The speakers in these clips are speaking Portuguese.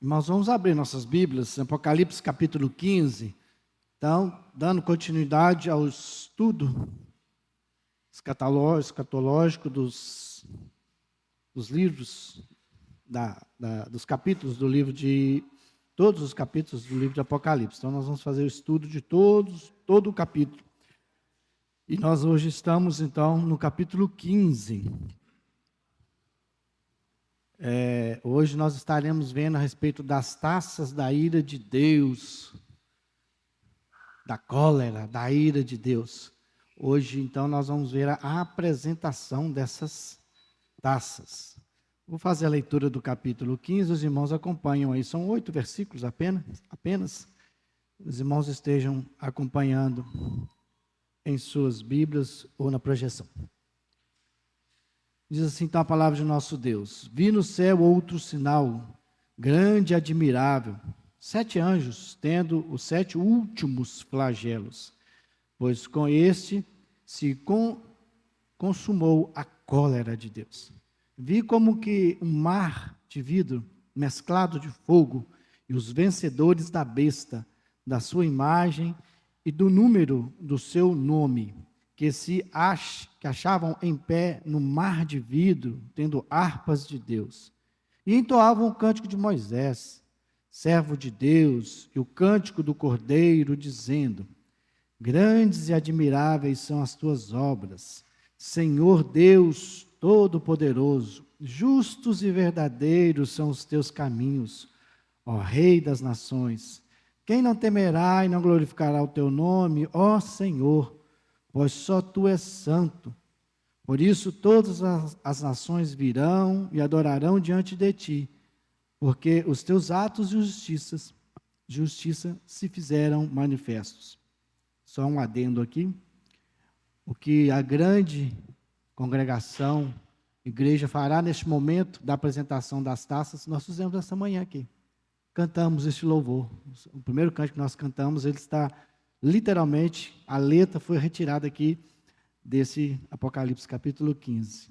Nós vamos abrir nossas Bíblias, Apocalipse capítulo 15. Então, dando continuidade ao estudo escatológico dos livros, dos capítulos do livro de... Todos os capítulos do livro de Apocalipse. Então, nós vamos fazer o estudo de todo o capítulo. E nós hoje estamos, então, no capítulo 15. Hoje nós estaremos vendo a respeito das taças da ira de Deus, da cólera, da ira de Deus. Hoje, então, nós vamos ver a apresentação dessas taças. Vou fazer a leitura do capítulo 15, os irmãos acompanham aí, são 8 versículos apenas. Os irmãos estejam acompanhando em suas Bíblias ou na projeção. Diz assim, então, a palavra de nosso Deus: vi no céu outro sinal, grande e admirável, 7 anjos, tendo os 7 últimos flagelos, pois com este se consumou a cólera de Deus. Vi como que um mar de vidro mesclado de fogo, e os vencedores da besta, da sua imagem e do número do seu nome, que achavam em pé no mar de vidro, tendo harpas de Deus. E entoavam o cântico de Moisés, servo de Deus, e o cântico do Cordeiro, dizendo: grandes e admiráveis são as tuas obras, Senhor Deus Todo-Poderoso, justos e verdadeiros são os teus caminhos, ó Rei das nações. Quem não temerá e não glorificará o teu nome, ó Senhor? Pois só tu és santo. Por isso todas as nações virão e adorarão diante de ti, porque os teus atos de justiça se fizeram manifestos. Só um adendo aqui. O que a grande congregação, igreja fará neste momento da apresentação das taças, nós fizemos essa manhã aqui. Cantamos este louvor. O primeiro canto que nós cantamos, ele está... literalmente, a letra foi retirada aqui desse Apocalipse capítulo 15.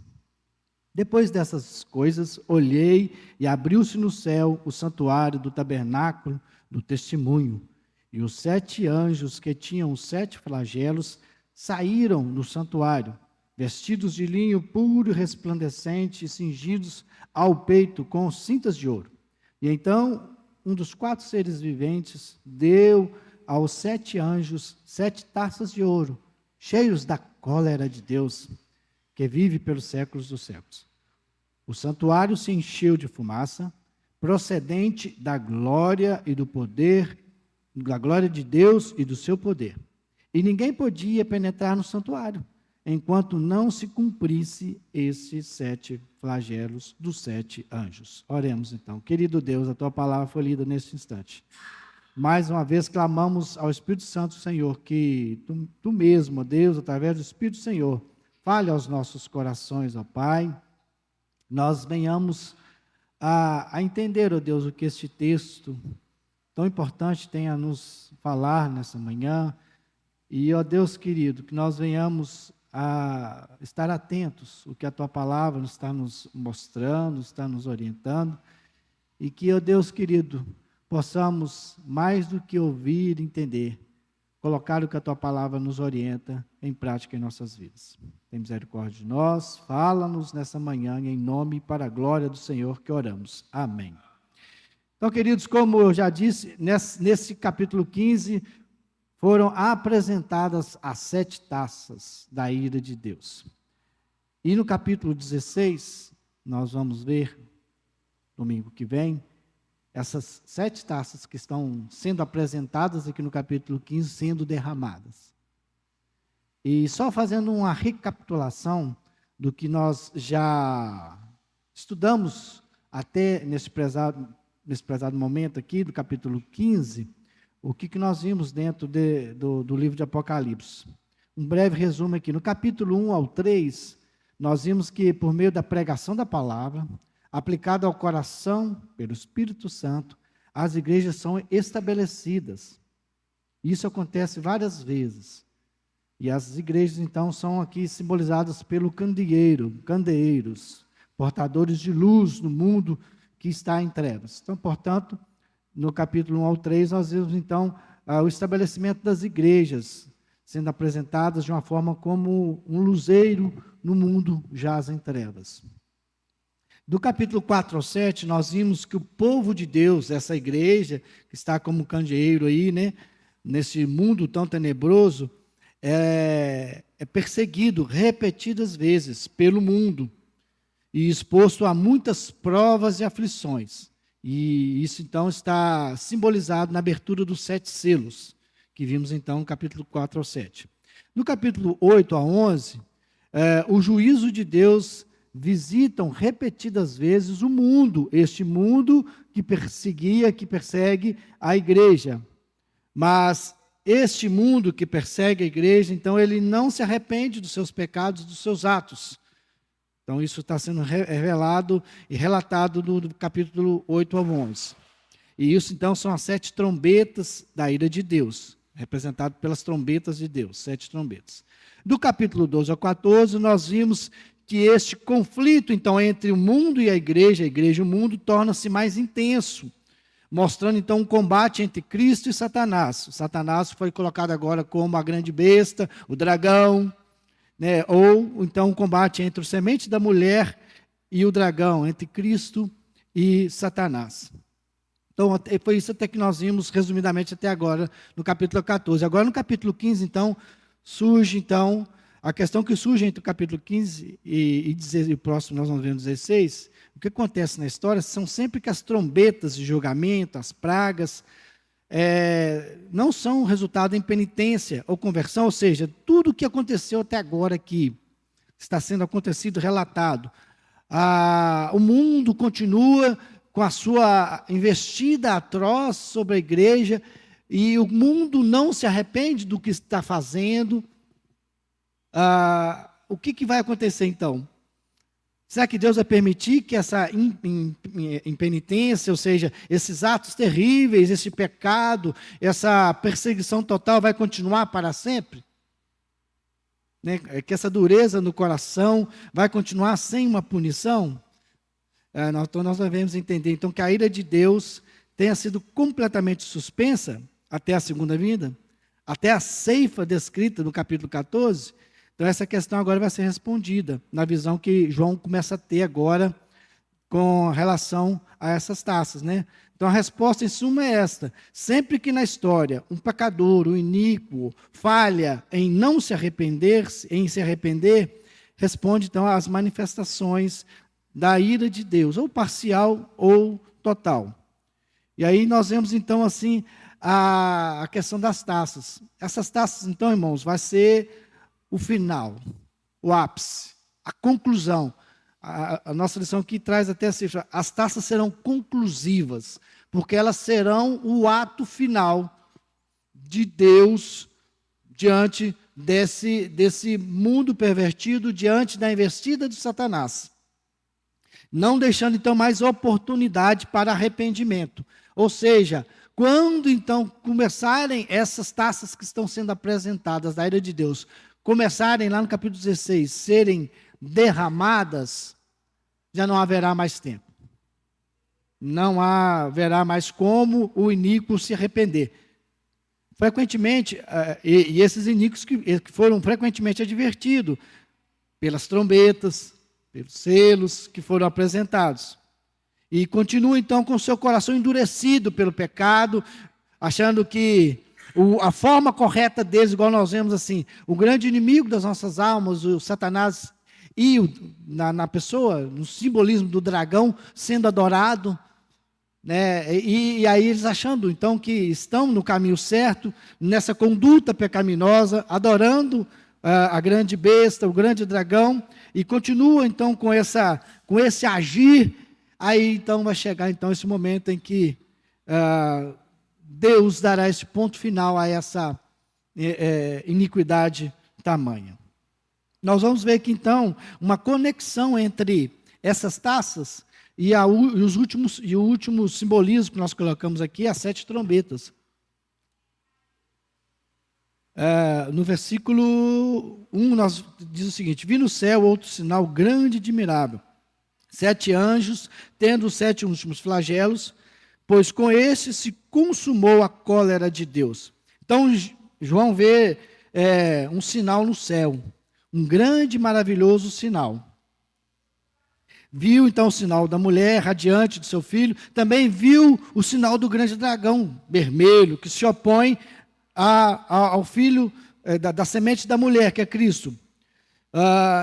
Depois dessas coisas, olhei e abriu-se no céu o santuário do tabernáculo do testemunho. E os 7 anjos que tinham os 7 flagelos saíram do santuário, vestidos de linho puro e resplandecente e cingidos ao peito com cintas de ouro. E então, um dos 4 seres viventes deu aos 7 anjos 7 taças de ouro, cheios da cólera de Deus, que vive pelos séculos dos séculos. O santuário se encheu de fumaça, procedente da glória e do poder, da glória de Deus e do seu poder. E ninguém podia penetrar no santuário, enquanto não se cumprisse esses 7 flagelos dos 7 anjos. Oremos então. Querido Deus, a tua palavra foi lida neste instante. Mais uma vez clamamos ao Espírito Santo, Senhor, que tu mesmo, Deus, através do Espírito Senhor, fale aos nossos corações, ó Pai. Nós venhamos a entender, ó Deus, o que este texto tão importante tem a nos falar nessa manhã. E, ó Deus querido, que nós venhamos a estar atentos ao que a tua palavra está nos mostrando, está nos orientando. E que, ó Deus querido, possamos, mais do que ouvir e entender, colocar o que a tua palavra nos orienta em prática em nossas vidas. Tem misericórdia de nós, fala-nos nessa manhã, em nome e para a glória do Senhor que oramos. Amém. Então, queridos, como eu já disse, nesse capítulo 15, foram apresentadas as 7 taças da ira de Deus. E no capítulo 16, nós vamos ver, domingo que vem, essas 7 taças que estão sendo apresentadas aqui no capítulo 15, sendo derramadas. E só fazendo uma recapitulação do que nós já estudamos até nesse prezado momento aqui, do capítulo 15, o que nós vimos dentro do livro de Apocalipse. Um breve resumo aqui. No capítulo 1 ao 3, nós vimos que por meio da pregação da palavra, aplicada ao coração pelo Espírito Santo, as igrejas são estabelecidas. Isso acontece várias vezes. E as igrejas, então, são aqui simbolizadas pelo candeeiros, portadores de luz no mundo que está em trevas. Então, portanto, no capítulo 1 ao 3, nós vemos, então, o estabelecimento das igrejas, sendo apresentadas de uma forma como um luzeiro no mundo jaz em trevas. Do capítulo 4 ao 7, nós vimos que o povo de Deus, essa igreja, que está como um candeeiro aí, né, nesse mundo tão tenebroso, é perseguido repetidas vezes pelo mundo e exposto a muitas provas e aflições. E isso, então, está simbolizado na abertura dos 7 selos, que vimos, então, no capítulo 4 ao 7. No capítulo 8 a 11, o juízo de Deus visitam repetidas vezes o mundo, este mundo que persegue a igreja. Mas este mundo que persegue a igreja, então, ele não se arrepende dos seus pecados, dos seus atos. Então, isso está sendo revelado e relatado no capítulo 8 ao 11. E isso, então, são as 7 trombetas da ira de Deus, representado pelas trombetas de Deus, 7 trombetas. Do capítulo 12 ao 14, nós vimos que este conflito, então, entre o mundo e a igreja e o mundo, torna-se mais intenso, mostrando, então, um combate entre Cristo e Satanás. O Satanás foi colocado agora como a grande besta, o dragão, né? Ou, então, um combate entre o semente da mulher e o dragão, entre Cristo e Satanás. Então, foi isso até que nós vimos, resumidamente, até agora, no capítulo 14. Agora, no capítulo 15, então, surge, então, a questão que surge entre o capítulo 15 e o próximo, nós vamos ver no 16, o que acontece na história são sempre que as trombetas de julgamento, as pragas, não são resultado em penitência ou conversão, ou seja, tudo o que aconteceu até agora aqui, está sendo acontecido, relatado. O mundo continua com a sua investida atroz sobre a igreja, e o mundo não se arrepende do que está fazendo. O que vai acontecer então? Será que Deus vai permitir que essa impenitência, ou seja, esses atos terríveis, esse pecado, essa perseguição total vai continuar para sempre? Né? Que essa dureza no coração vai continuar sem uma punição? Então nós devemos entender então, que a ira de Deus tenha sido completamente suspensa até a segunda vinda, até a ceifa descrita no capítulo 14. Então, essa questão agora vai ser respondida na visão que João começa a ter agora com relação a essas taças, né? Então, a resposta em suma é esta: sempre que na história um pecador, um iníquo, falha em não se arrepender, responde então às manifestações da ira de Deus, ou parcial ou total. E aí nós vemos então assim a questão das taças. Essas taças, então, irmãos, vai ser o final, o ápice, a conclusão. A nossa lição aqui traz até a cifra: as taças serão conclusivas, porque elas serão o ato final de Deus diante desse mundo pervertido, diante da investida de Satanás, não deixando então mais oportunidade para arrependimento. Ou seja, quando então começarem essas taças que estão sendo apresentadas da ira de Deus, começarem lá no capítulo 16, serem derramadas, já não haverá mais tempo. Não haverá mais como o iníquo se arrepender. Frequentemente, e esses iníquos que foram frequentemente advertidos pelas trombetas, pelos selos que foram apresentados. E continuam então com o seu coração endurecido pelo pecado, achando que a forma correta deles, igual nós vemos assim, o grande inimigo das nossas almas, o Satanás, e na pessoa, no simbolismo do dragão sendo adorado, né? E aí eles achando então que estão no caminho certo, nessa conduta pecaminosa, adorando a grande besta, o grande dragão, e continuam então com esse agir. Aí então vai chegar então esse momento em que Deus dará esse ponto final a essa iniquidade tamanha. Nós vamos ver aqui então uma conexão entre essas taças e o último simbolismo que nós colocamos aqui, as 7 trombetas. No versículo 1, diz o seguinte: vi no céu outro sinal grande e admirável, 7 anjos, tendo os 7 últimos flagelos, pois com esse se consumou a cólera de Deus. Então, João vê um sinal no céu, um grande e maravilhoso sinal. Viu então o sinal da mulher radiante do seu filho, também viu o sinal do grande dragão vermelho, que se opõe ao filho da semente da mulher, que é Cristo.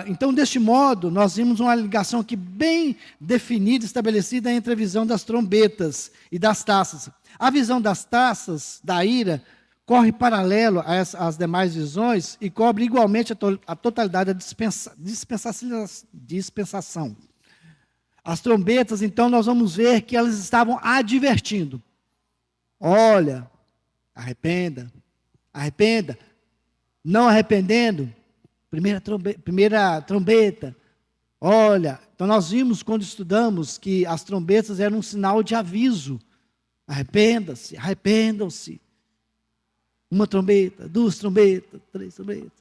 Então, deste modo, nós vimos uma ligação aqui bem definida, estabelecida entre a visão das trombetas e das taças. A visão das taças, da ira, corre paralelo às demais visões e cobre igualmente a totalidade da dispensação. As trombetas, então, nós vamos ver que elas estavam advertindo. Olha, arrependa. Não arrependendo, primeira trombeta. Olha, então nós vimos quando estudamos que as trombetas eram um sinal de aviso. Arrependam-se. Uma trombeta, 2 trombetas, 3 trombetas.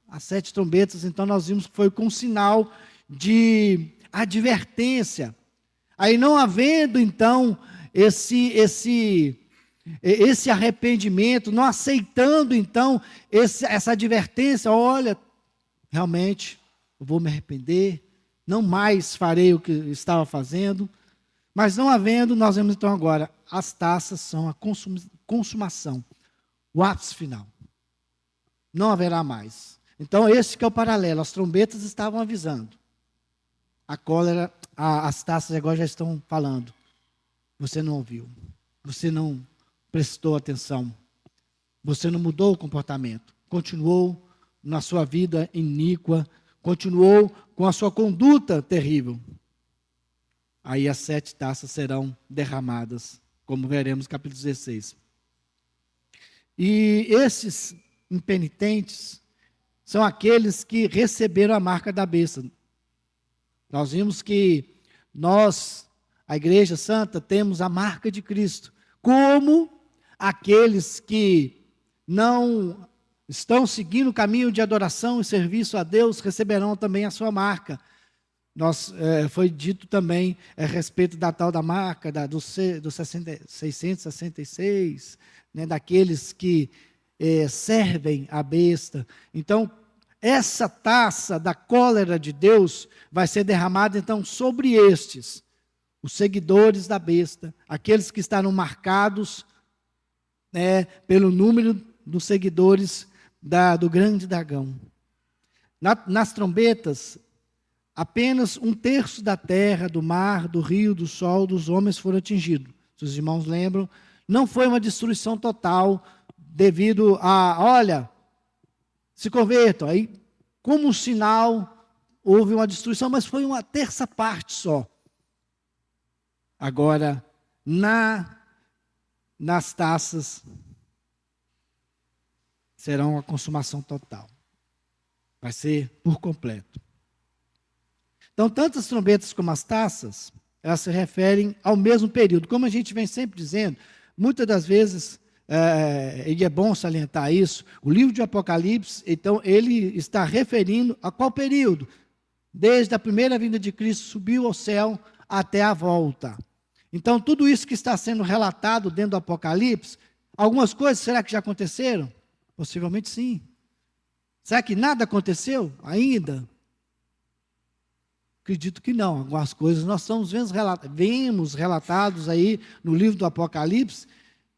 As 7 trombetas, então nós vimos que foi com um sinal de advertência. Aí não havendo então esse arrependimento, não aceitando então essa advertência, olha, realmente eu vou me arrepender, não mais farei o que estava fazendo, mas não havendo, nós vemos então agora, as taças são a consumação, o ápice final. Não haverá mais. Então esse que é o paralelo, as trombetas estavam avisando. A cólera, as taças agora já estão falando. Você não ouviu, você não prestou atenção, você não mudou o comportamento, continuou na sua vida iníqua, continuou com a sua conduta terrível. Aí as 7 taças serão derramadas, como veremos no capítulo 16. E esses impenitentes são aqueles que receberam a marca da besta. Nós vimos que nós, a Igreja Santa, temos a marca de Cristo. Como aqueles que não estão seguindo o caminho de adoração e serviço a Deus, receberão também a sua marca. Foi dito também a respeito da tal da marca, do 666, né, daqueles que servem a besta. Então, essa taça da cólera de Deus vai ser derramada, então, sobre estes, os seguidores da besta, aqueles que estarão marcados pelo número dos seguidores do grande dragão. Nas trombetas, apenas 1/3 da terra, do mar, do rio, do sol, dos homens foram atingidos. Se os irmãos lembram, não foi uma destruição total, devido olha, se convertam. Aí, como um sinal, houve uma destruição, mas foi uma 1/3 parte só. Agora, nas taças, serão a consumação total. Vai ser por completo. Então, tanto as trombetas como as taças, elas se referem ao mesmo período. Como a gente vem sempre dizendo, muitas das vezes, e é bom salientar isso, o livro de Apocalipse, então, ele está referindo a qual período? Desde a primeira vinda de Cristo, subiu ao céu até a volta. Então, tudo isso que está sendo relatado dentro do Apocalipse, algumas coisas, será que já aconteceram? Possivelmente sim. Será que nada aconteceu ainda? Acredito que não. Algumas coisas nós vemos relatados aí no livro do Apocalipse,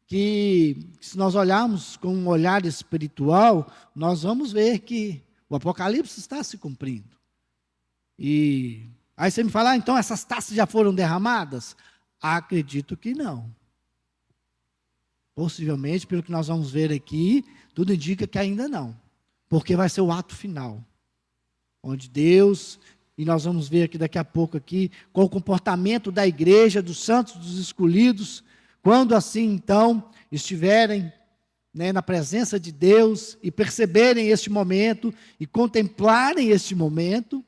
que se nós olharmos com um olhar espiritual, nós vamos ver que o Apocalipse está se cumprindo. E aí você me fala, então essas taças já foram derramadas? Acredito que não. Possivelmente, pelo que nós vamos ver aqui, tudo indica que ainda não. Porque vai ser o ato final. Onde Deus, e nós vamos ver aqui daqui a pouco aqui, com o comportamento da igreja, dos santos, dos escolhidos, quando assim então estiverem na presença de Deus e perceberem este momento e contemplarem este momento,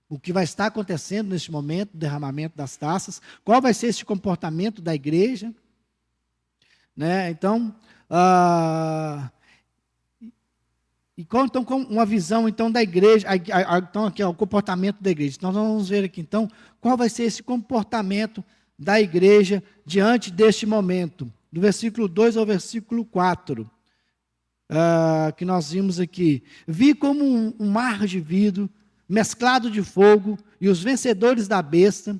o que vai estar acontecendo neste momento, o derramamento das taças, qual vai ser esse comportamento da igreja, né? Então, E então, com uma visão então da igreja, então aqui o comportamento da igreja. Então, nós vamos ver aqui então qual vai ser esse comportamento da igreja diante deste momento. Do versículo 2 ao versículo 4, que nós vimos aqui. Vi como um mar de vidro, mesclado de fogo, e os vencedores da besta,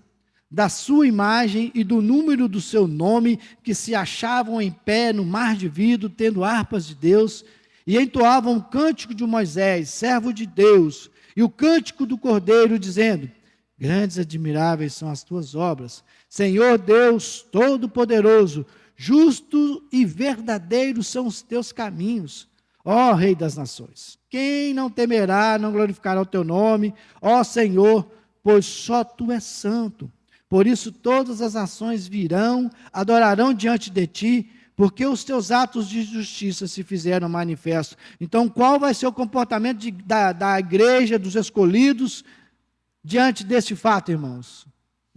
da sua imagem e do número do seu nome, que se achavam em pé no mar de vidro, tendo harpas de Deus, e entoavam o cântico de Moisés, servo de Deus, e o cântico do Cordeiro, dizendo: grandes e admiráveis são as tuas obras, Senhor Deus Todo-Poderoso, justo e verdadeiro são os teus caminhos, ó Rei das nações. Quem não temerá, não glorificará o teu nome, ó Senhor, pois só tu és santo. Por isso todas as nações virão, adorarão diante de ti, porque os teus atos de justiça se fizeram manifestos. Então, qual vai ser o comportamento da igreja, dos escolhidos, diante deste fato, irmãos?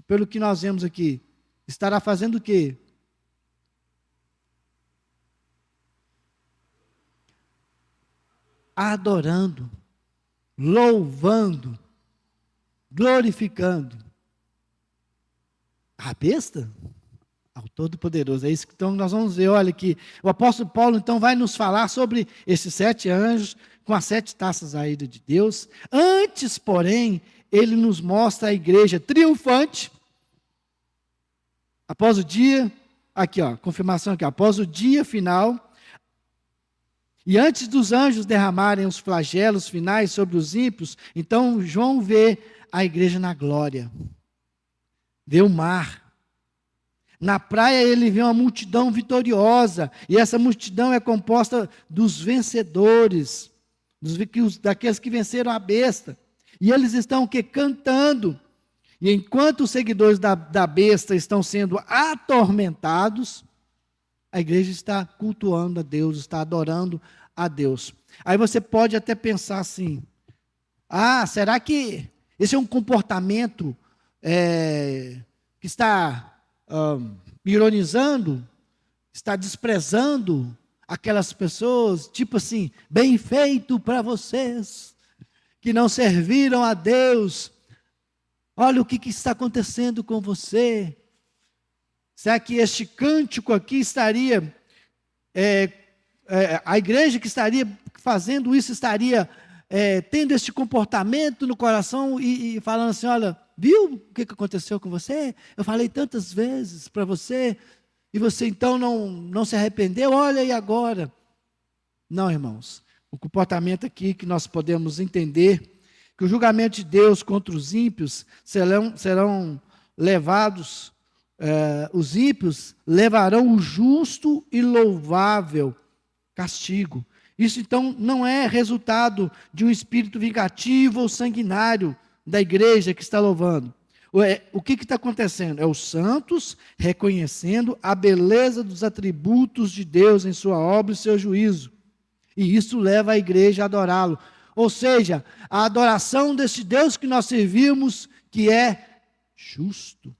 Pelo que nós vemos aqui, estará fazendo o quê? Adorando, louvando, glorificando a besta? Ao Todo-Poderoso. É isso que então nós vamos ver. Olha aqui, o apóstolo Paulo então vai nos falar sobre esses 7 anjos com as 7 taças da ira de Deus. Antes, porém, ele nos mostra a igreja triunfante. Após o dia, aqui ó, confirmação aqui, após o dia final, e antes dos anjos derramarem os flagelos finais sobre os ímpios, então João vê a igreja na glória, vê o mar. Na praia ele vê uma multidão vitoriosa, e essa multidão é composta dos vencedores, daqueles que venceram a besta. E eles estão cantando. E enquanto os seguidores da besta estão sendo atormentados, a igreja está cultuando a Deus, está adorando a Deus. Aí você pode até pensar assim: será que esse é um comportamento que está ironizando, está desprezando aquelas pessoas, tipo assim, bem feito para vocês, que não serviram a Deus, olha o que está acontecendo com você. Será que este cântico aqui estaria, a igreja que estaria fazendo isso, estaria tendo este comportamento no coração e falando assim: olha, viu o que aconteceu com você? Eu falei tantas vezes para você, e você então não se arrependeu, olha aí agora. Não, irmãos, o comportamento aqui que nós podemos entender, que o julgamento de Deus contra os ímpios serão levados, os ímpios levarão o justo e louvável castigo. Isso então não é resultado de um espírito vingativo ou sanguinário da igreja que está louvando. O que está acontecendo? É os santos reconhecendo a beleza dos atributos de Deus em sua obra e seu juízo. E isso leva a igreja a adorá-lo. Ou seja, a adoração desse Deus que nós servimos, que é justo.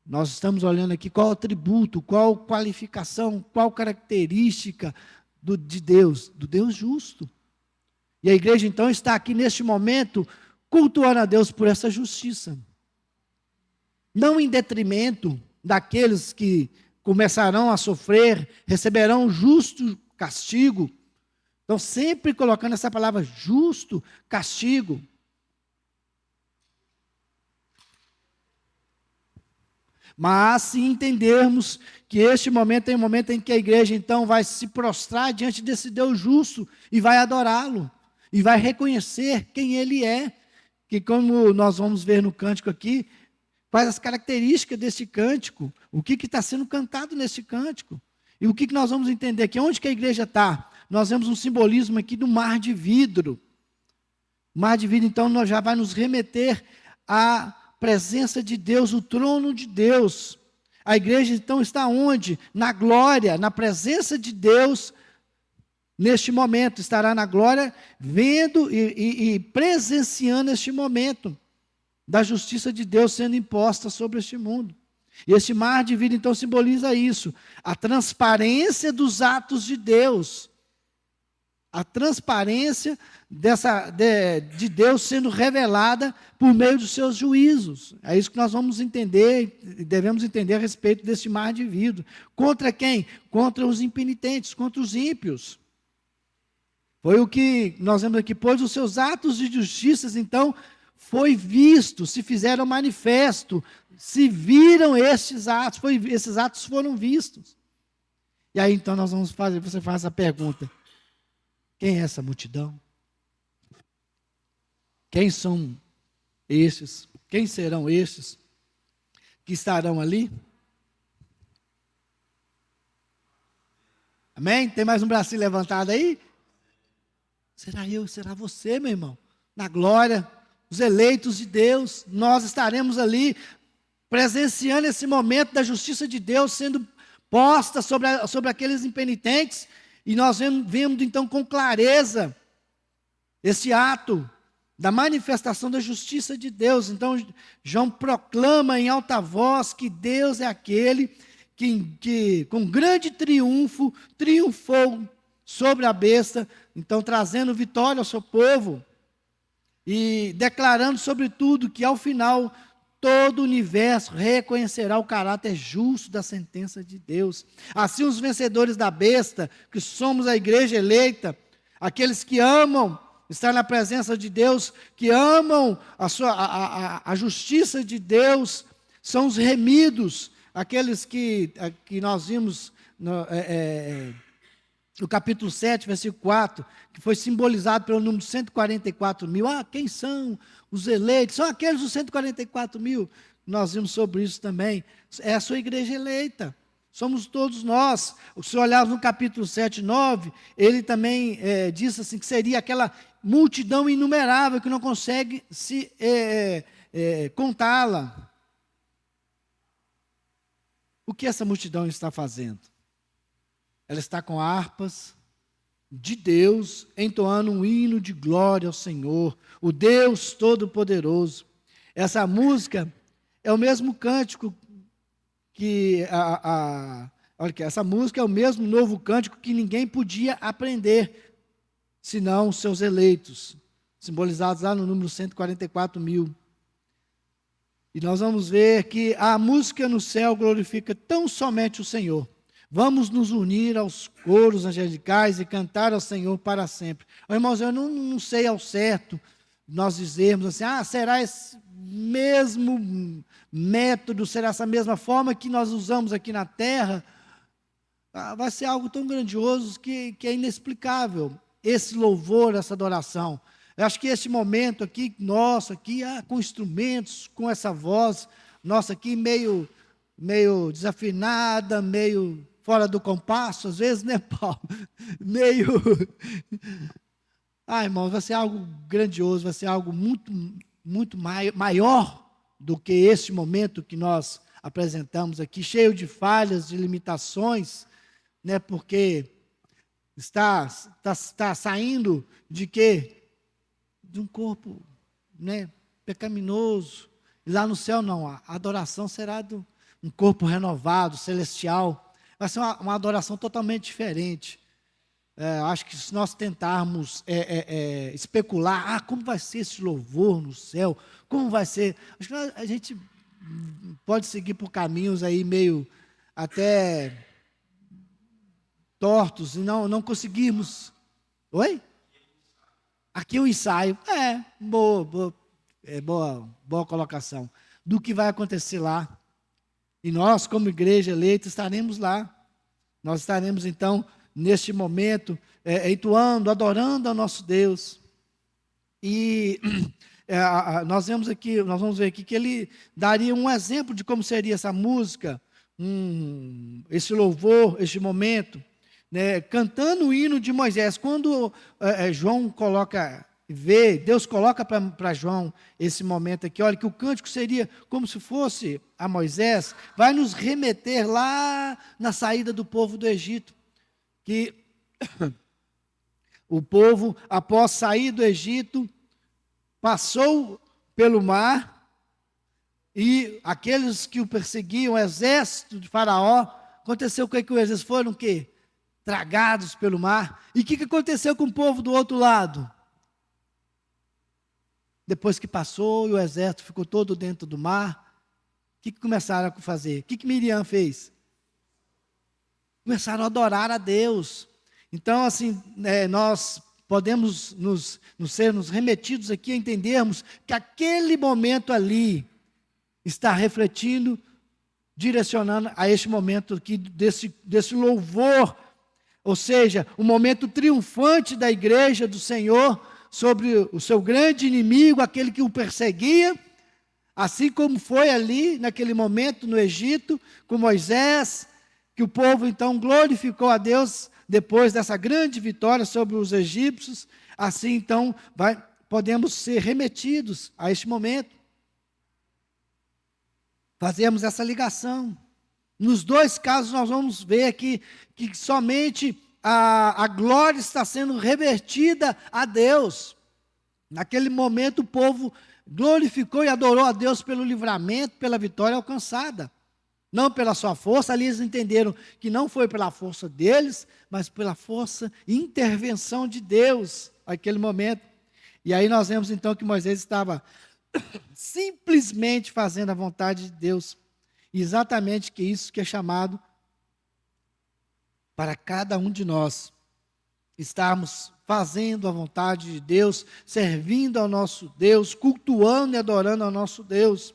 Nós estamos olhando aqui qual atributo, qual qualificação, qual característica de Deus, do Deus justo. E a igreja então está aqui neste momento cultuando a Deus por essa justiça. Não em detrimento daqueles que começarão a sofrer, receberão justo castigo. Então, sempre colocando essa palavra justo castigo. Mas se entendermos que este momento é um momento em que a igreja então vai se prostrar diante desse Deus justo e vai adorá-lo, e vai reconhecer quem Ele é, que como nós vamos ver no cântico aqui, quais as características desse cântico, o que está sendo cantado nesse cântico, e o que nós vamos entender aqui, onde que a igreja está? Nós vemos um simbolismo aqui do mar de vidro. O mar de vidro então já vai nos remeter à presença de Deus, o trono de Deus. A igreja então está onde? Na glória, na presença de Deus. Neste momento, estará na glória, vendo e presenciando este momento da justiça de Deus sendo imposta sobre este mundo. E este mar de vida então simboliza isso, a transparência dos atos de Deus. a transparência de Deus sendo revelada por meio dos seus juízos. É isso que nós vamos entender, e devemos entender a respeito deste mar de vidro. Contra quem? Contra os impenitentes, contra os ímpios. Foi o que nós vemos aqui, pois os seus atos de justiça, então, foi visto, se fizeram manifesto, se viram estes atos, esses atos foram vistos. E aí, então, nós vamos fazer, você faz a pergunta, quem é essa multidão? Quem são estes? Quem serão estes que estarão ali? Amém? Tem mais um bracinho levantado aí? Será eu, será você, meu irmão? Na glória, os eleitos de Deus, nós estaremos ali presenciando esse momento da justiça de Deus sendo posta sobre aqueles impenitentes, e nós vemos então com clareza esse ato da manifestação da justiça de Deus. Então João proclama em alta voz que Deus é aquele que com grande triunfo, triunfou sobre a besta, então trazendo vitória ao seu povo, e declarando sobretudo que ao final todo o universo reconhecerá o caráter justo da sentença de Deus. Assim os vencedores da besta, que somos a igreja eleita, aqueles que amam estar na presença de Deus, que amam a justiça de Deus, são os remidos, aqueles que nós vimos no capítulo 7, versículo 4, que foi simbolizado pelo número 144 mil. Quem são os eleitos? São aqueles dos 144 mil. Nós vimos sobre isso também. É a sua igreja eleita. Somos todos nós. Se olharmos no capítulo 7, 9, ele também diz assim, que seria aquela multidão inumerável que não consegue se contá-la. O que essa multidão está fazendo? Ela está com harpas de Deus, entoando um hino de glória ao Senhor, o Deus Todo-Poderoso. Essa música é o mesmo cântico que olha aqui, essa música é o mesmo novo cântico que ninguém podia aprender, senão os seus eleitos, simbolizados lá no número 144 mil. E nós vamos ver que a música no céu glorifica tão somente o Senhor. Vamos nos unir aos coros angelicais e cantar ao Senhor para sempre. Irmãos, eu não sei ao certo nós dizermos assim, será esse mesmo método, será essa mesma forma que nós usamos aqui na terra? Vai ser algo tão grandioso que é inexplicável, esse louvor, essa adoração. Eu acho que esse momento aqui, nosso aqui, com instrumentos, com essa voz, nossa aqui meio desafinada, meio fora do compasso, às vezes, né, Paulo? Irmãos, vai ser algo grandioso, vai ser algo muito maior do que esse momento que nós apresentamos aqui, cheio de falhas, de limitações, né, porque está saindo de quê? De um corpo, né, pecaminoso. E lá no céu não, a adoração será de um corpo renovado, celestial. Vai ser uma adoração totalmente diferente. Acho que se nós tentarmos especular, como vai ser esse louvor no céu, como vai ser, acho que a gente pode seguir por caminhos aí meio até tortos e não conseguirmos. Oi? Aqui o ensaio. Boa colocação. Do que vai acontecer lá. E nós, como igreja eleita, estaremos lá. Nós estaremos, então, neste momento, entoando, adorando ao nosso Deus. E nós vamos ver aqui que ele daria um exemplo de como seria essa música, esse louvor, este momento, né, cantando o hino de Moisés. Quando João Deus coloca para João esse momento aqui, olha, que o cântico seria como se fosse a Moisés, vai nos remeter lá na saída do povo do Egito, que o povo, após sair do Egito, passou pelo mar, e aqueles que o perseguiam, o exército de Faraó, aconteceu o que os exércitos foram o quê? tragados pelo mar. E o que aconteceu com o povo do outro lado? Depois que passou e o exército ficou todo dentro do mar, o que começaram a fazer? O que Miriam fez? Começaram a adorar a Deus. Então, assim, nós podemos nos sermos remetidos aqui a entendermos que aquele momento ali está refletindo, direcionando a este momento aqui desse louvor, ou seja, o momento triunfante da igreja do Senhor sobre o seu grande inimigo, aquele que o perseguia, assim como foi ali naquele momento no Egito, com Moisés, que o povo então glorificou a Deus depois dessa grande vitória sobre os egípcios. Assim então podemos ser remetidos a este momento. Fazemos essa ligação. Nos dois casos nós vamos ver que somente a glória está sendo revertida a Deus. Naquele momento o povo glorificou e adorou a Deus pelo livramento, pela vitória alcançada. Não pela sua força. Ali eles entenderam que não foi pela força deles, mas pela força e intervenção de Deus naquele momento. E aí nós vemos então que Moisés estava simplesmente fazendo a vontade de Deus. Exatamente que isso que é chamado para cada um de nós estarmos fazendo a vontade de Deus, servindo ao nosso Deus, cultuando e adorando ao nosso Deus.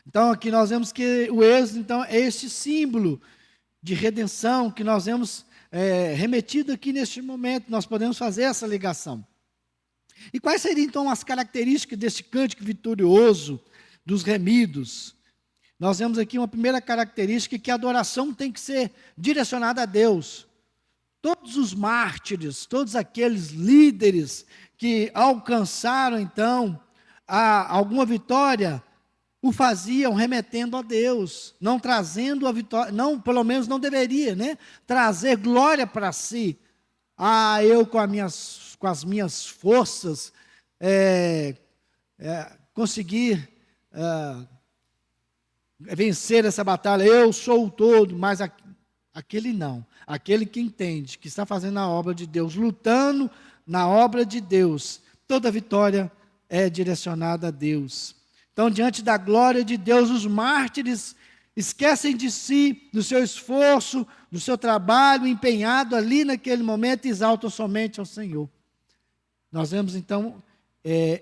Então aqui nós vemos que o êxodo então é este símbolo de redenção que nós vemos remetido aqui neste momento. Nós podemos fazer essa ligação. E quais seriam então as características deste cântico vitorioso dos remidos? Nós vemos aqui uma primeira característica, que a adoração tem que ser direcionada a Deus. Todos os mártires, todos aqueles líderes que alcançaram então alguma vitória, o faziam remetendo a Deus, não trazendo a vitória, não, pelo menos não deveria, né? Trazer glória para si. Eu com as minhas forças conseguir vencer essa batalha, eu sou o todo, mas aquele não, aquele que entende, que está fazendo a obra de Deus, lutando na obra de Deus, toda vitória é direcionada a Deus. Então, diante da glória de Deus, os mártires esquecem de si, do seu esforço, do seu trabalho empenhado ali naquele momento, e exaltam somente ao Senhor. Nós vemos então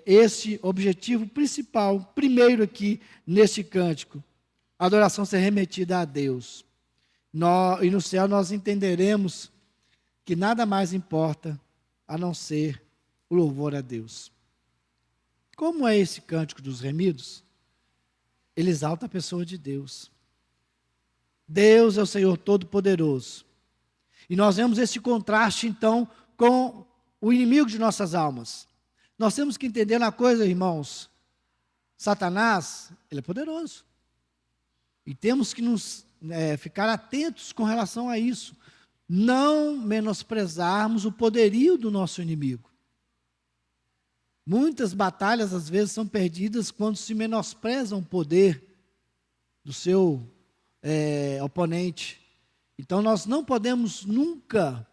esse objetivo principal, primeiro aqui neste cântico, a adoração ser remetida a Deus. E no céu nós entenderemos que nada mais importa a não ser o louvor a Deus. Como é esse cântico dos remidos? Ele exalta a pessoa de Deus. Deus é o Senhor Todo-Poderoso. E nós vemos esse contraste, então, com o inimigo de nossas almas. Nós temos que entender uma coisa, irmãos. Satanás, ele é poderoso. E temos que ficar atentos com relação a isso. Não menosprezarmos o poderio do nosso inimigo. Muitas batalhas, às vezes, são perdidas quando se menospreza o poder do seu oponente. Então, nós não podemos nunca,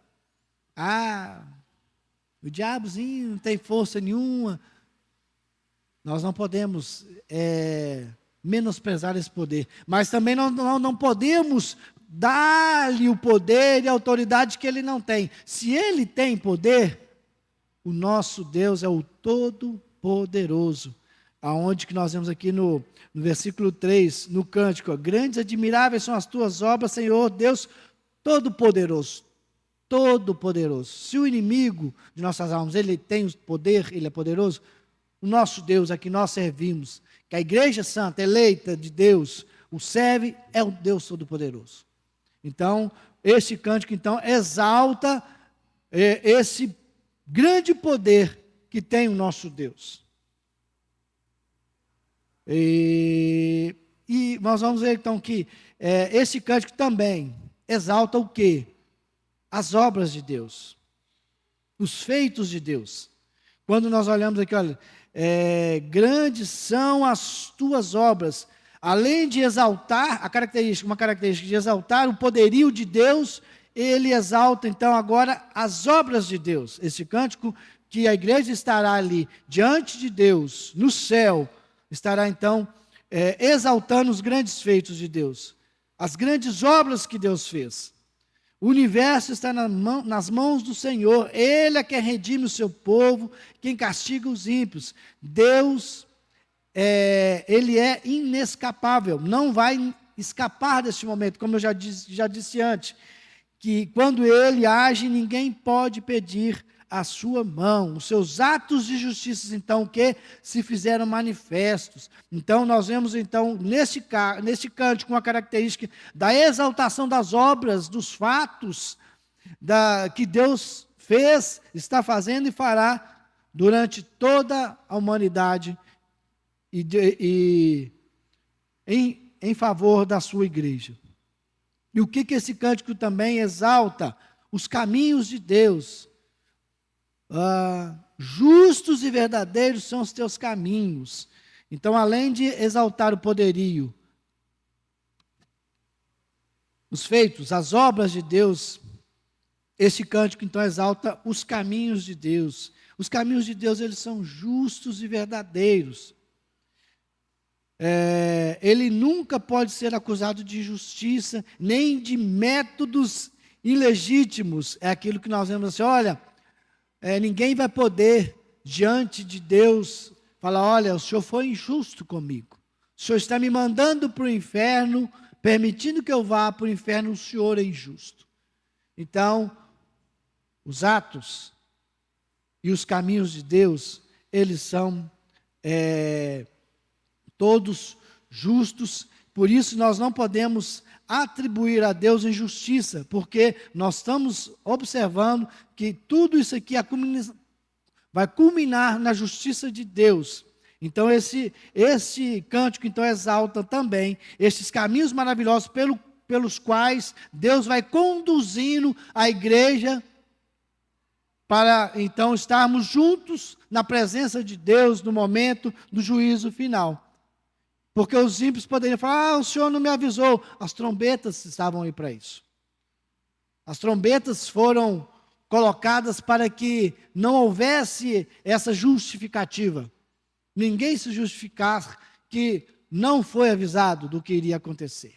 o diabozinho não tem força nenhuma. Nós não podemos menosprezar esse poder. Mas também não podemos dar-lhe o poder e a autoridade que ele não tem. Se ele tem poder, o nosso Deus é o Todo-Poderoso. Aonde que nós vemos aqui no versículo 3, no cântico: grandes e admiráveis são as tuas obras, Senhor Deus Todo-Poderoso. Todo-Poderoso. Se o inimigo de nossas almas, ele tem o poder, ele é poderoso, o nosso Deus a que nós servimos, que a igreja santa, eleita de Deus, o serve, é o Deus Todo-Poderoso. Então, este cântico então exalta esse grande poder que tem o nosso Deus. E nós vamos ver então que esse cântico também exalta o quê? As obras de Deus, os feitos de Deus. Quando nós olhamos aqui, olha, grandes são as tuas obras, além de exaltar, uma característica de exaltar o poderio de Deus ele exalta então agora as obras de Deus. Esse cântico que a igreja estará ali diante de Deus, no céu, estará então exaltando os grandes feitos de Deus, as grandes obras que Deus fez. O universo está nas mãos do Senhor, Ele é quem redime o seu povo, quem castiga os ímpios. Deus, Ele é inescapável, não vai escapar deste momento, como eu já disse antes, que quando Ele age, ninguém pode pedir a sua mão. Os seus atos de justiça, então, que se fizeram manifestos. Então, nós vemos, então, neste cântico, uma característica da exaltação das obras, dos fatos que Deus fez, está fazendo e fará durante toda a humanidade em favor da sua igreja. E o que esse cântico também exalta? Os caminhos de Deus. Justos e verdadeiros são os teus caminhos. Então, além de exaltar o poderio, os feitos, as obras de Deus, esse cântico então exalta os caminhos de Deus. Os caminhos de Deus, eles são justos e verdadeiros. Ele nunca pode ser acusado de injustiça, nem de métodos ilegítimos. É aquilo que nós vemos assim, olha, ninguém vai poder, diante de Deus, falar, olha, o Senhor foi injusto comigo. O Senhor está me mandando para o inferno, permitindo que eu vá para o inferno, o Senhor é injusto. Então, os atos e os caminhos de Deus, eles são todos justos. Por isso, nós não podemos atribuir a Deus injustiça, porque nós estamos observando que tudo isso aqui vai culminar na justiça de Deus. Então, esse cântico então exalta também esses caminhos maravilhosos pelos quais Deus vai conduzindo a igreja para então estarmos juntos na presença de Deus no momento do juízo final. Porque os ímpios poderiam falar, o Senhor não me avisou. As trombetas estavam aí para isso. As trombetas foram colocadas para que não houvesse essa justificativa. Ninguém se justificasse que não foi avisado do que iria acontecer.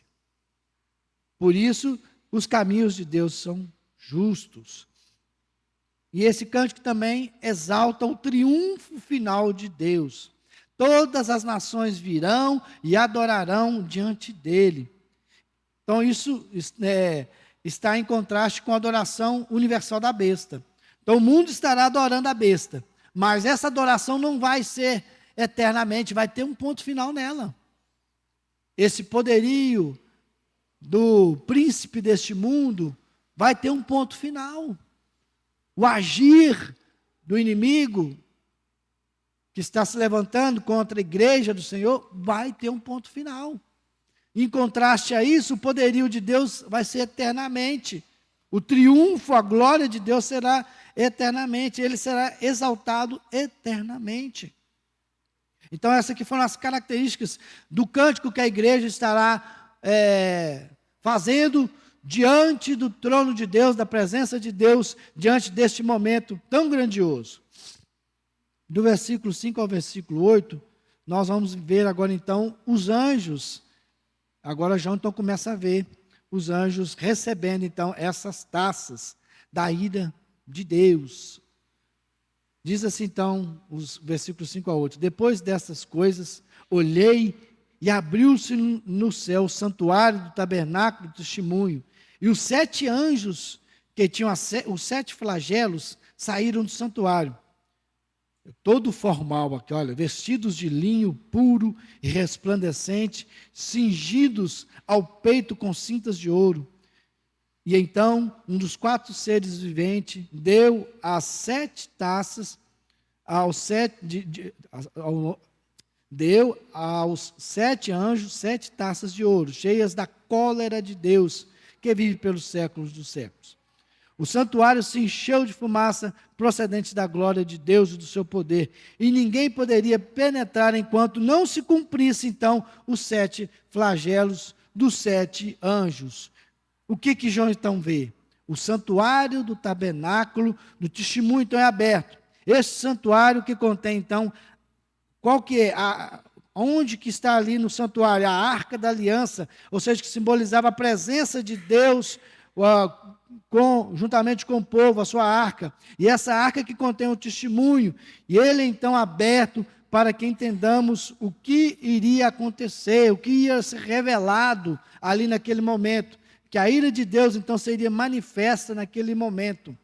Por isso, os caminhos de Deus são justos. E esse cântico também exalta o triunfo final de Deus. Todas as nações virão e adorarão diante dele. Então, isso está em contraste com a adoração universal da besta. Então, o mundo estará adorando a besta, mas essa adoração não vai ser eternamente, vai ter um ponto final nela. Esse poderio do príncipe deste mundo vai ter um ponto final. O agir do inimigo que está se levantando contra a igreja do Senhor, vai ter um ponto final. Em contraste a isso, o poderio de Deus vai ser eternamente. O triunfo, a glória de Deus será eternamente. Ele será exaltado eternamente. Então, essas aqui foram as características do cântico que a igreja estará fazendo diante do trono de Deus, da presença de Deus, diante deste momento tão grandioso. Do versículo 5 ao versículo 8, nós vamos ver agora então os anjos. Agora João então começa a ver os anjos recebendo então essas taças da ira de Deus. Diz assim então, os versículos 5 a 8. Depois dessas coisas, olhei e abriu-se no céu o santuário do tabernáculo do testemunho. E os 7 anjos que tinham os 7 flagelos saíram do santuário. Todo formal aqui, olha, vestidos de linho puro e resplandecente, cingidos ao peito com cintas de ouro. E então, um dos 4 seres viventes deu as 7 taças deu aos 7 anjos 7 taças de ouro, cheias da cólera de Deus, que vive pelos séculos dos séculos. O santuário se encheu de fumaça procedente da glória de Deus e do seu poder, e ninguém poderia penetrar enquanto não se cumprisse, então, os 7 flagelos dos 7 anjos. O que João então vê? o santuário do tabernáculo do testemunho, então é aberto. Esse santuário que contém, então, qual que é? Onde que está ali no santuário? A arca da aliança, ou seja, que simbolizava a presença de Deus juntamente com o povo, a sua arca. E essa arca que contém o testemunho, e ele então aberto para que entendamos o que iria acontecer, o que ia ser revelado ali naquele momento, que a ira de Deus então seria manifesta naquele momento.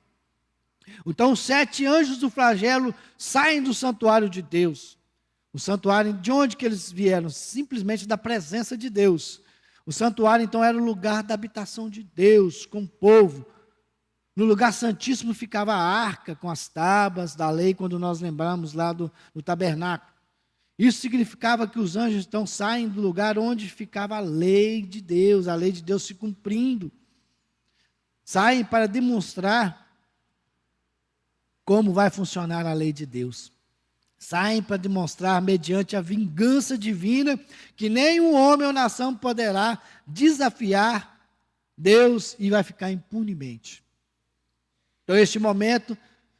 Então os 7 anjos do flagelo saem do santuário de Deus. O santuário, de onde que eles vieram? Simplesmente da presença de Deus. O santuário então era o lugar da habitação de Deus com o povo. No lugar santíssimo ficava a arca com as tábuas da lei, quando nós lembramos lá do tabernáculo. Isso significava que os anjos então saem do lugar onde ficava a lei de Deus se cumprindo. Saem para demonstrar como vai funcionar a lei de Deus. Saem para demonstrar, mediante a vingança divina, que nenhum homem ou nação poderá desafiar Deus e vai ficar impunemente. Então, este momento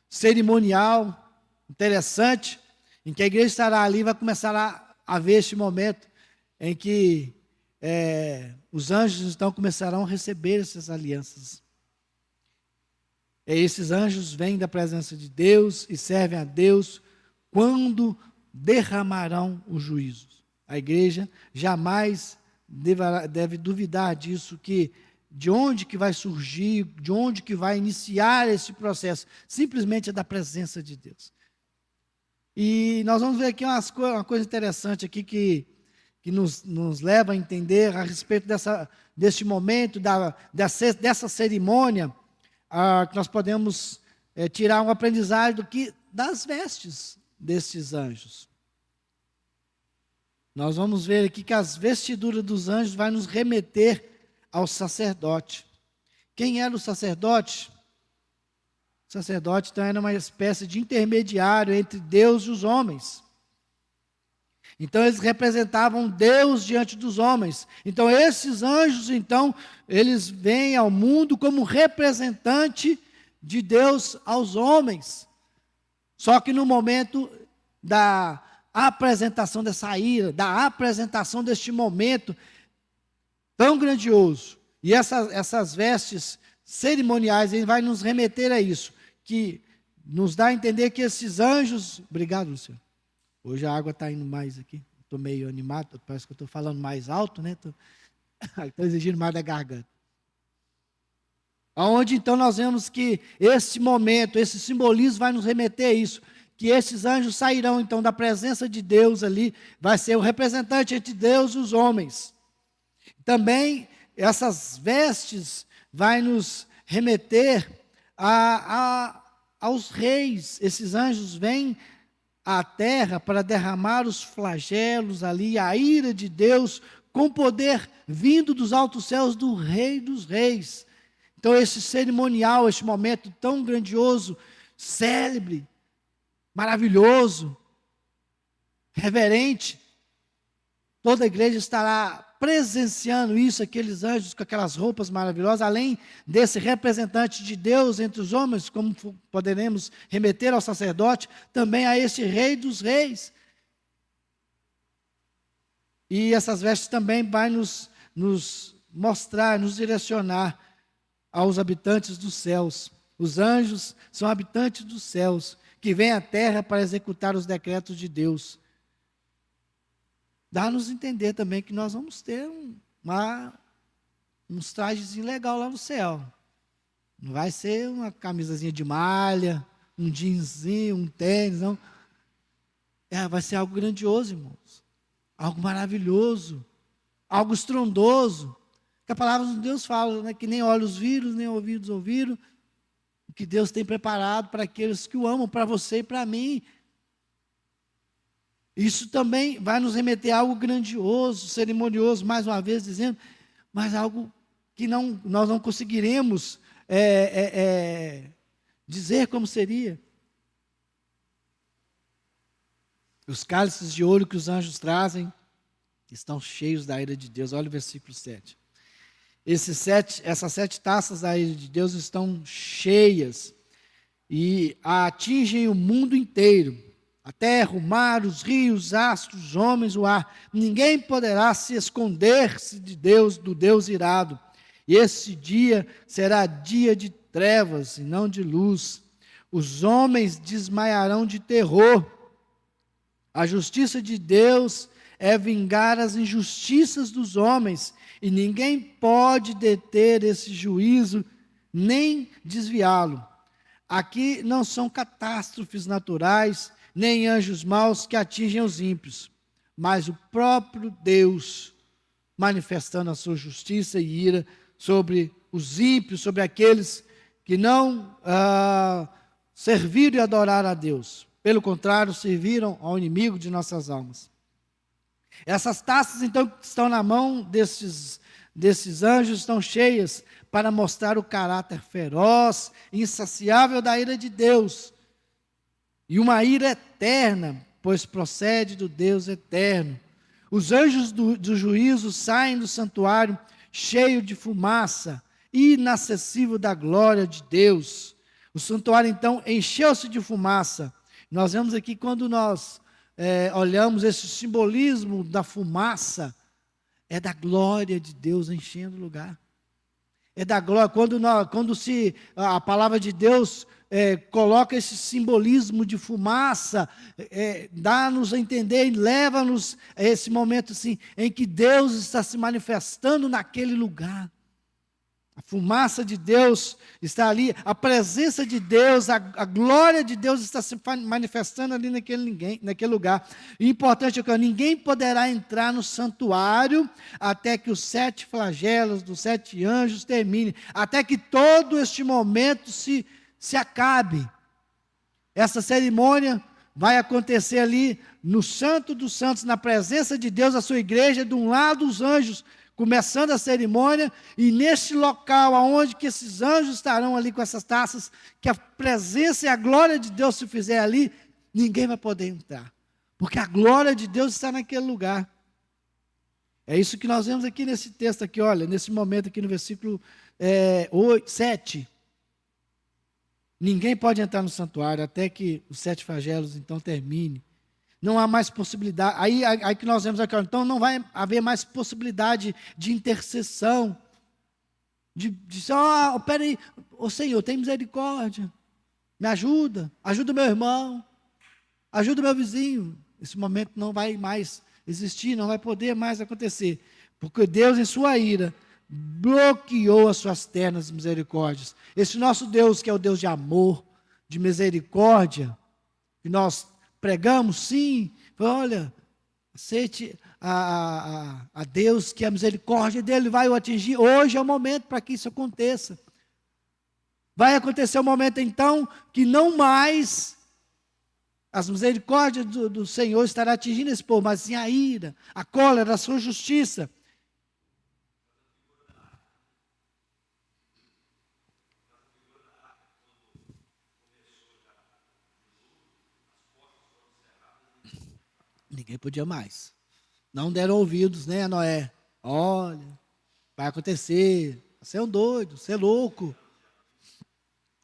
cerimonial, interessante, em que a igreja estará ali, vai começar a ver este momento em que os anjos então começarão a receber essas alianças. Esses anjos vêm da presença de Deus e servem a Deus quando derramarão os juízos. A igreja jamais deve duvidar disso, que de onde que vai surgir, de onde que vai iniciar esse processo, simplesmente é da presença de Deus. E nós vamos ver aqui uma coisa interessante aqui que nos leva a entender a respeito desse momento, dessa cerimônia, que nós podemos tirar um aprendizado das vestes destes anjos. Nós vamos ver aqui que as vestiduras dos anjos vai nos remeter ao sacerdote. Quem era o sacerdote? O sacerdote então era uma espécie de intermediário entre Deus e os homens. Então eles representavam Deus diante dos homens. Então esses anjos, então, eles vêm ao mundo como representante de Deus aos homens. Só que no momento da apresentação dessa ira, da apresentação deste momento tão grandioso, e essas vestes cerimoniais, ele vai nos remeter a isso, que nos dá a entender que esses anjos... Obrigado, Luciano. Hoje a água está indo mais aqui. Estou meio animado, parece que eu estou falando mais alto, né? Estou exigindo mais da garganta. Onde então nós vemos que esse momento, esse simbolismo vai nos remeter a isso, que esses anjos sairão então da presença de Deus ali, vai ser o representante entre Deus e os homens. Também essas vestes vai nos remeter aos reis. Esses anjos vêm à terra para derramar os flagelos ali, a ira de Deus, com poder vindo dos altos céus do Rei dos Reis. Então esse cerimonial, este momento tão grandioso, célebre, maravilhoso, reverente, toda a igreja estará presenciando isso, aqueles anjos com aquelas roupas maravilhosas, além desse representante de Deus entre os homens, como poderemos remeter ao sacerdote, também a esse Rei dos Reis. E essas vestes também vai nos mostrar, nos direcionar aos habitantes dos céus. Os anjos são habitantes dos céus, que vêm à terra para executar os decretos de Deus. Dá-nos entender também que nós vamos ter uns trajes legais lá no céu. Não vai ser uma camisazinha de malha, um jeansinho, um tênis, não. Vai ser algo grandioso, irmãos. Algo maravilhoso. Algo estrondoso. Que a palavra de Deus fala, né, que nem olhos viram, nem ouvidos ouviram, o que Deus tem preparado para aqueles que o amam, para você e para mim. Isso também vai nos remeter a algo grandioso, cerimonioso, mais uma vez dizendo, mas algo que nós não conseguiremos dizer como seria. Os cálices de ouro que os anjos trazem estão cheios da ira de Deus. Olha o versículo 7. Essas 7 taças da ira de Deus estão cheias e atingem o mundo inteiro. A terra, o mar, os rios, os astros, os homens, o ar. Ninguém poderá se esconder-se de Deus, do Deus irado. E esse dia será dia de trevas e não de luz. Os homens desmaiarão de terror. A justiça de Deus é vingar as injustiças dos homens, e ninguém pode deter esse juízo, nem desviá-lo. Aqui não são catástrofes naturais, nem anjos maus que atingem os ímpios, mas o próprio Deus manifestando a sua justiça e ira sobre os ímpios, sobre aqueles que não serviram e adoraram a Deus. Pelo contrário, serviram ao inimigo de nossas almas. Essas taças, então, que estão na mão desses anjos, estão cheias para mostrar o caráter feroz, insaciável da ira de Deus. E uma ira eterna, pois procede do Deus eterno. Os anjos do juízo saem do santuário cheio de fumaça, inacessível da glória de Deus. O santuário, então, encheu-se de fumaça. Nós vemos aqui, quando nós olhamos esse simbolismo da fumaça, é da glória de Deus enchendo o lugar. É da glória. Quando a palavra de Deus coloca esse simbolismo de fumaça, dá-nos a entender e leva-nos a esse momento assim, em que Deus está se manifestando naquele lugar. A fumaça de Deus está ali, a presença de Deus, a glória de Deus está se manifestando ali naquele lugar. O importante é que ninguém poderá entrar no santuário até que os 7 flagelos dos 7 anjos terminem, até que todo este momento se acabe. Essa cerimônia vai acontecer ali no Santo dos Santos, na presença de Deus, a sua igreja, de um lado os anjos, começando a cerimônia, e neste local, aonde que esses anjos estarão ali com essas taças, que a presença e a glória de Deus se fizer ali, ninguém vai poder entrar, porque a glória de Deus está naquele lugar. É isso que nós vemos aqui nesse texto aqui, olha, nesse momento aqui no versículo 7. Ninguém pode entrar no santuário até que os 7 flagelos então termine. Não há mais possibilidade. Aí que nós vemos aqui, então não vai haver mais possibilidade de intercessão. De peraí, Senhor, tem misericórdia. Me ajuda o meu irmão. Ajuda o meu vizinho. Esse momento não vai mais existir, não vai poder mais acontecer. Porque Deus, em sua ira, bloqueou as suas ternas misericórdias. Esse nosso Deus, que é o Deus de amor, de misericórdia, que nós pregamos, sim, olha, aceite a Deus, que a misericórdia dele vai o atingir. Hoje é o momento para que isso aconteça. Vai acontecer o momento, então, que não mais as misericórdias do Senhor estará atingindo esse povo, mas sim a ira, a cólera, a sua justiça. Ninguém podia mais. Não deram ouvidos, né, a Noé. Olha, vai acontecer. Você é um doido, você é louco.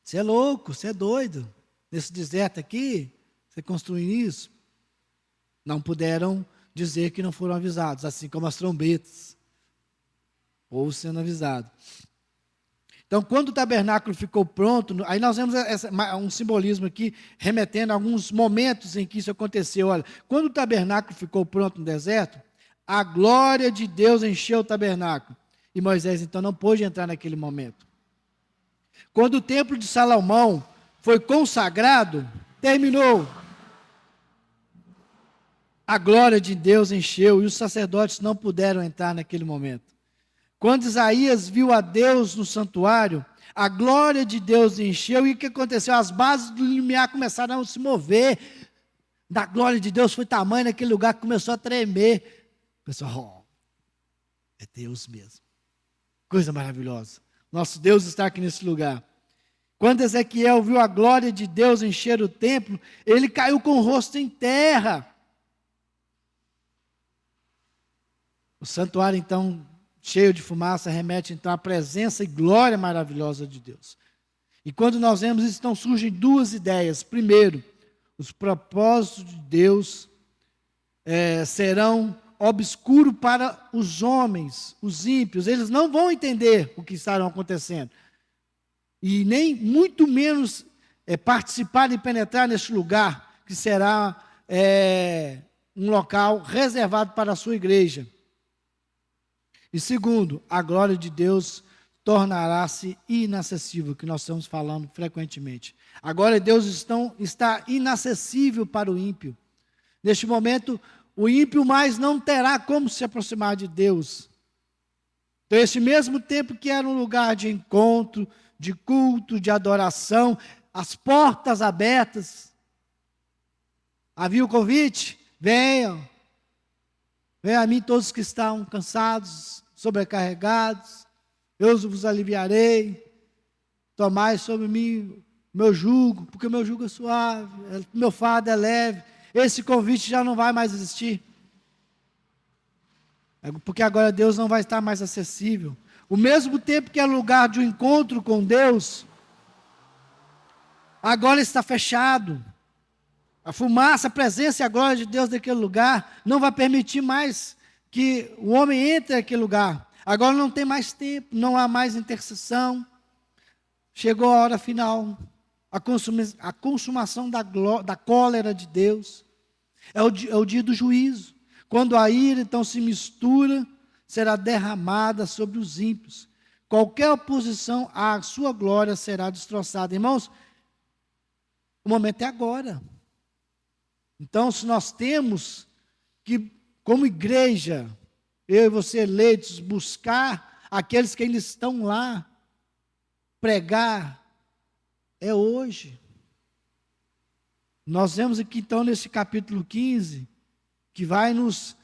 Você é louco, você é doido. Nesse deserto aqui, você construindo isso. Não puderam dizer que não foram avisados, assim como as trombetas. Ou sendo avisado. Então, quando o tabernáculo ficou pronto, aí nós vemos um simbolismo aqui, remetendo a alguns momentos em que isso aconteceu. Olha, quando o tabernáculo ficou pronto no deserto, a glória de Deus encheu o tabernáculo. E Moisés, então, não pôde entrar naquele momento. Quando o templo de Salomão foi consagrado, terminou. A glória de Deus encheu e os sacerdotes não puderam entrar naquele momento. Quando Isaías viu a Deus no santuário, a glória de Deus encheu, e o que aconteceu? As bases do limiar começaram a se mover, da glória de Deus foi tamanho naquele lugar que começou a tremer. O pessoal, é Deus mesmo, coisa maravilhosa, nosso Deus está aqui nesse lugar. Quando Ezequiel viu a glória de Deus encher o templo, ele caiu com o rosto em terra. O santuário então cheio de fumaça, remete então à presença e glória maravilhosa de Deus. E quando nós vemos isso, então surgem duas ideias. Primeiro, os propósitos de Deus serão obscuros para os homens, os ímpios. Eles não vão entender o que estará acontecendo. E nem muito menos participar e penetrar neste lugar, que será um local reservado para a sua igreja. E segundo, a glória de Deus tornará-se inacessível, que nós estamos falando frequentemente. A glória de Deus está inacessível para o ímpio. Neste momento, o ímpio mais não terá como se aproximar de Deus. Então, esse mesmo tempo que era um lugar de encontro, de culto, de adoração, as portas abertas, havia o convite: venham a mim todos que estão cansados, sobrecarregados, eu vos aliviarei, tomai sobre mim meu jugo, porque o meu jugo é suave, meu fardo é leve. Esse convite já não vai mais existir, porque agora Deus não vai estar mais acessível. O mesmo tempo que é lugar de um encontro com Deus, agora está fechado. A fumaça, a presença e a glória de Deus naquele lugar não vai permitir mais que o homem entre naquele lugar. Agora não tem mais tempo, não há mais intercessão. Chegou a hora final, a consumação da cólera de Deus. É o dia do juízo. Quando a ira então se mistura, será derramada sobre os ímpios. Qualquer oposição à sua glória será destroçada. Irmãos, o momento é agora. Então, se nós temos que, como igreja, eu e você eleitos, buscar aqueles que ainda estão lá, pregar, é hoje. Nós vemos aqui então nesse capítulo 15, que vai nos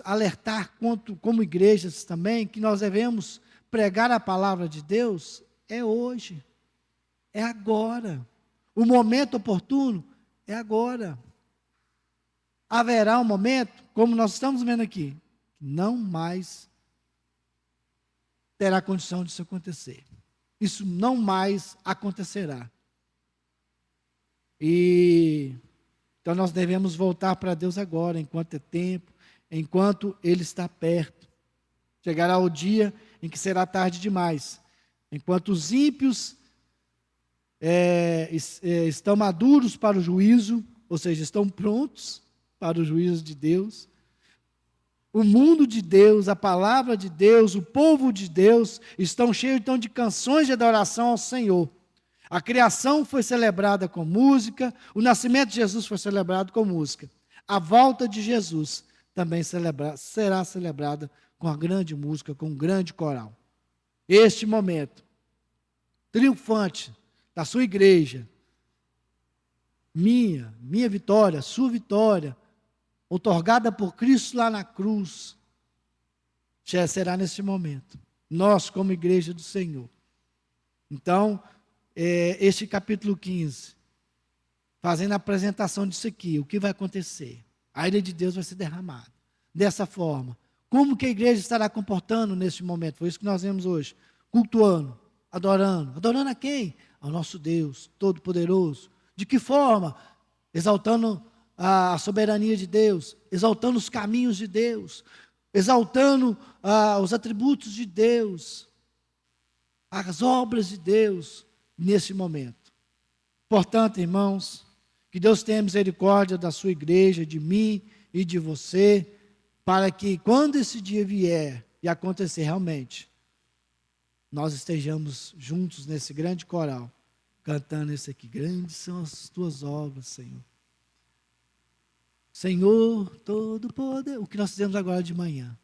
alertar como igrejas também, que nós devemos pregar a palavra de Deus, é hoje, é agora. O momento oportuno é agora. Haverá um momento, como nós estamos vendo aqui, que não mais terá condição de isso acontecer. Isso não mais acontecerá. Então nós devemos voltar para Deus agora, enquanto é tempo, enquanto Ele está perto. Chegará o dia em que será tarde demais. Enquanto os ímpios estão maduros para o juízo, ou seja, estão prontos para o juízo de Deus, o mundo de Deus, a palavra de Deus, o povo de Deus, estão cheios então de canções de adoração ao Senhor. A criação foi celebrada com música, o nascimento de Jesus foi celebrado com música. A volta de Jesus também será celebrada com a grande música, com um grande coral. Este momento triunfante da sua igreja, minha vitória, sua vitória, outorgada por Cristo lá na cruz, já será nesse momento. Nós, como igreja do Senhor. Então, este capítulo 15, fazendo a apresentação disso aqui, o que vai acontecer? A ira de Deus vai ser derramada. Dessa forma, como que a igreja estará comportando neste momento? Foi isso que nós vemos hoje. Cultuando, adorando. Adorando a quem? Ao nosso Deus Todo-Poderoso. De que forma? Exaltando a soberania de Deus, exaltando os caminhos de Deus, exaltando os atributos de Deus, as obras de Deus, nesse momento. Portanto, irmãos, que Deus tenha misericórdia da sua igreja, de mim e de você, para que quando esse dia vier e acontecer realmente, nós estejamos juntos nesse grande coral, cantando esse aqui: grandes são as tuas obras, Senhor. Senhor, todo poder, o que nós fizemos agora de manhã,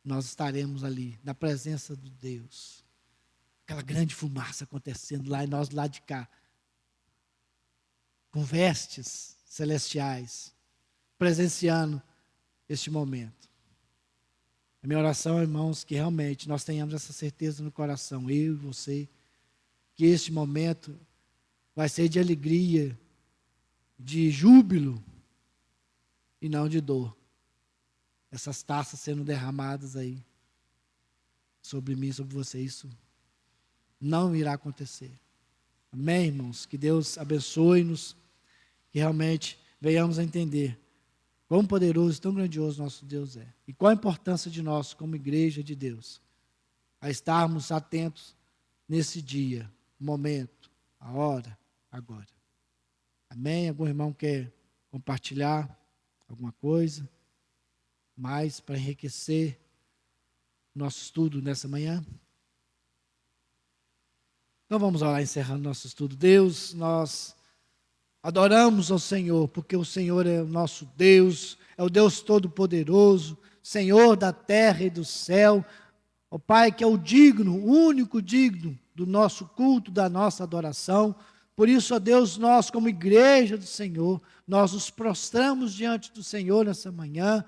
nós estaremos ali, na presença de Deus, aquela grande fumaça acontecendo lá e nós lá de cá, com vestes celestiais, presenciando este momento. A minha oração, irmãos, que realmente nós tenhamos essa certeza no coração, eu e você, que este momento vai ser de alegria, de júbilo, e não de dor. Essas taças sendo derramadas aí, sobre mim, sobre você, isso não irá acontecer. Amém, irmãos? Que Deus abençoe-nos, que realmente venhamos a entender quão poderoso e tão grandioso nosso Deus é. E qual a importância de nós, como igreja de Deus, a estarmos atentos nesse dia, momento, a hora, agora. Amém? Algum irmão quer compartilhar alguma coisa mais para enriquecer nosso estudo nessa manhã? Então vamos orar encerrando nosso estudo. Deus, nós adoramos ao Senhor, porque o Senhor é o nosso Deus, é o Deus Todo-Poderoso, Senhor da terra e do céu, ó Pai, que é o digno, o único digno do nosso culto, da nossa adoração. Por isso, ó Deus, nós como igreja do Senhor, nós nos prostramos diante do Senhor nessa manhã,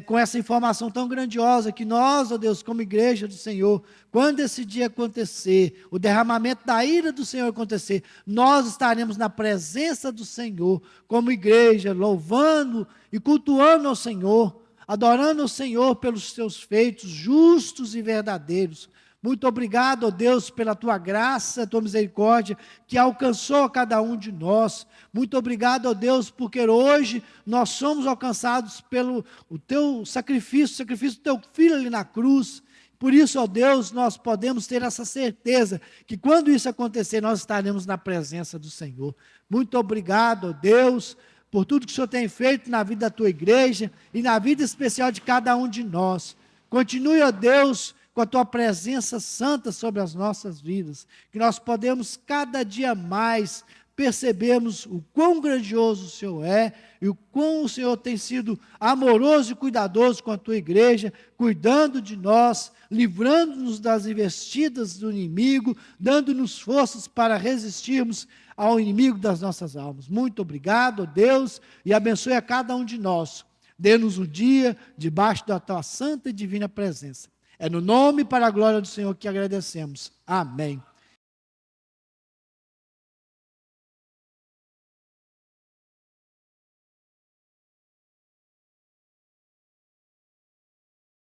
com essa informação tão grandiosa que nós, ó Deus, como igreja do Senhor, quando esse dia acontecer, o derramamento da ira do Senhor acontecer, nós estaremos na presença do Senhor, como igreja, louvando e cultuando ao Senhor, adorando ao Senhor pelos seus feitos justos e verdadeiros. Muito obrigado, ó Deus, pela tua graça, tua misericórdia, que alcançou cada um de nós. Muito obrigado, ó Deus, porque hoje nós somos alcançados pelo o teu sacrifício, o sacrifício do teu filho ali na cruz. Por isso, ó Deus, nós podemos ter essa certeza que quando isso acontecer, nós estaremos na presença do Senhor. Muito obrigado, ó Deus, por tudo que o Senhor tem feito na vida da tua igreja e na vida especial de cada um de nós. Continue, ó Deus, com a tua presença santa sobre as nossas vidas, que nós podemos cada dia mais percebermos o quão grandioso o Senhor é e o quão o Senhor tem sido amoroso e cuidadoso com a tua igreja, cuidando de nós, livrando-nos das investidas do inimigo, dando-nos forças para resistirmos ao inimigo das nossas almas. Muito obrigado, Deus, e abençoe a cada um de nós. Dê-nos um dia debaixo da tua santa e divina presença. É no nome e para a glória do Senhor que agradecemos. Amém.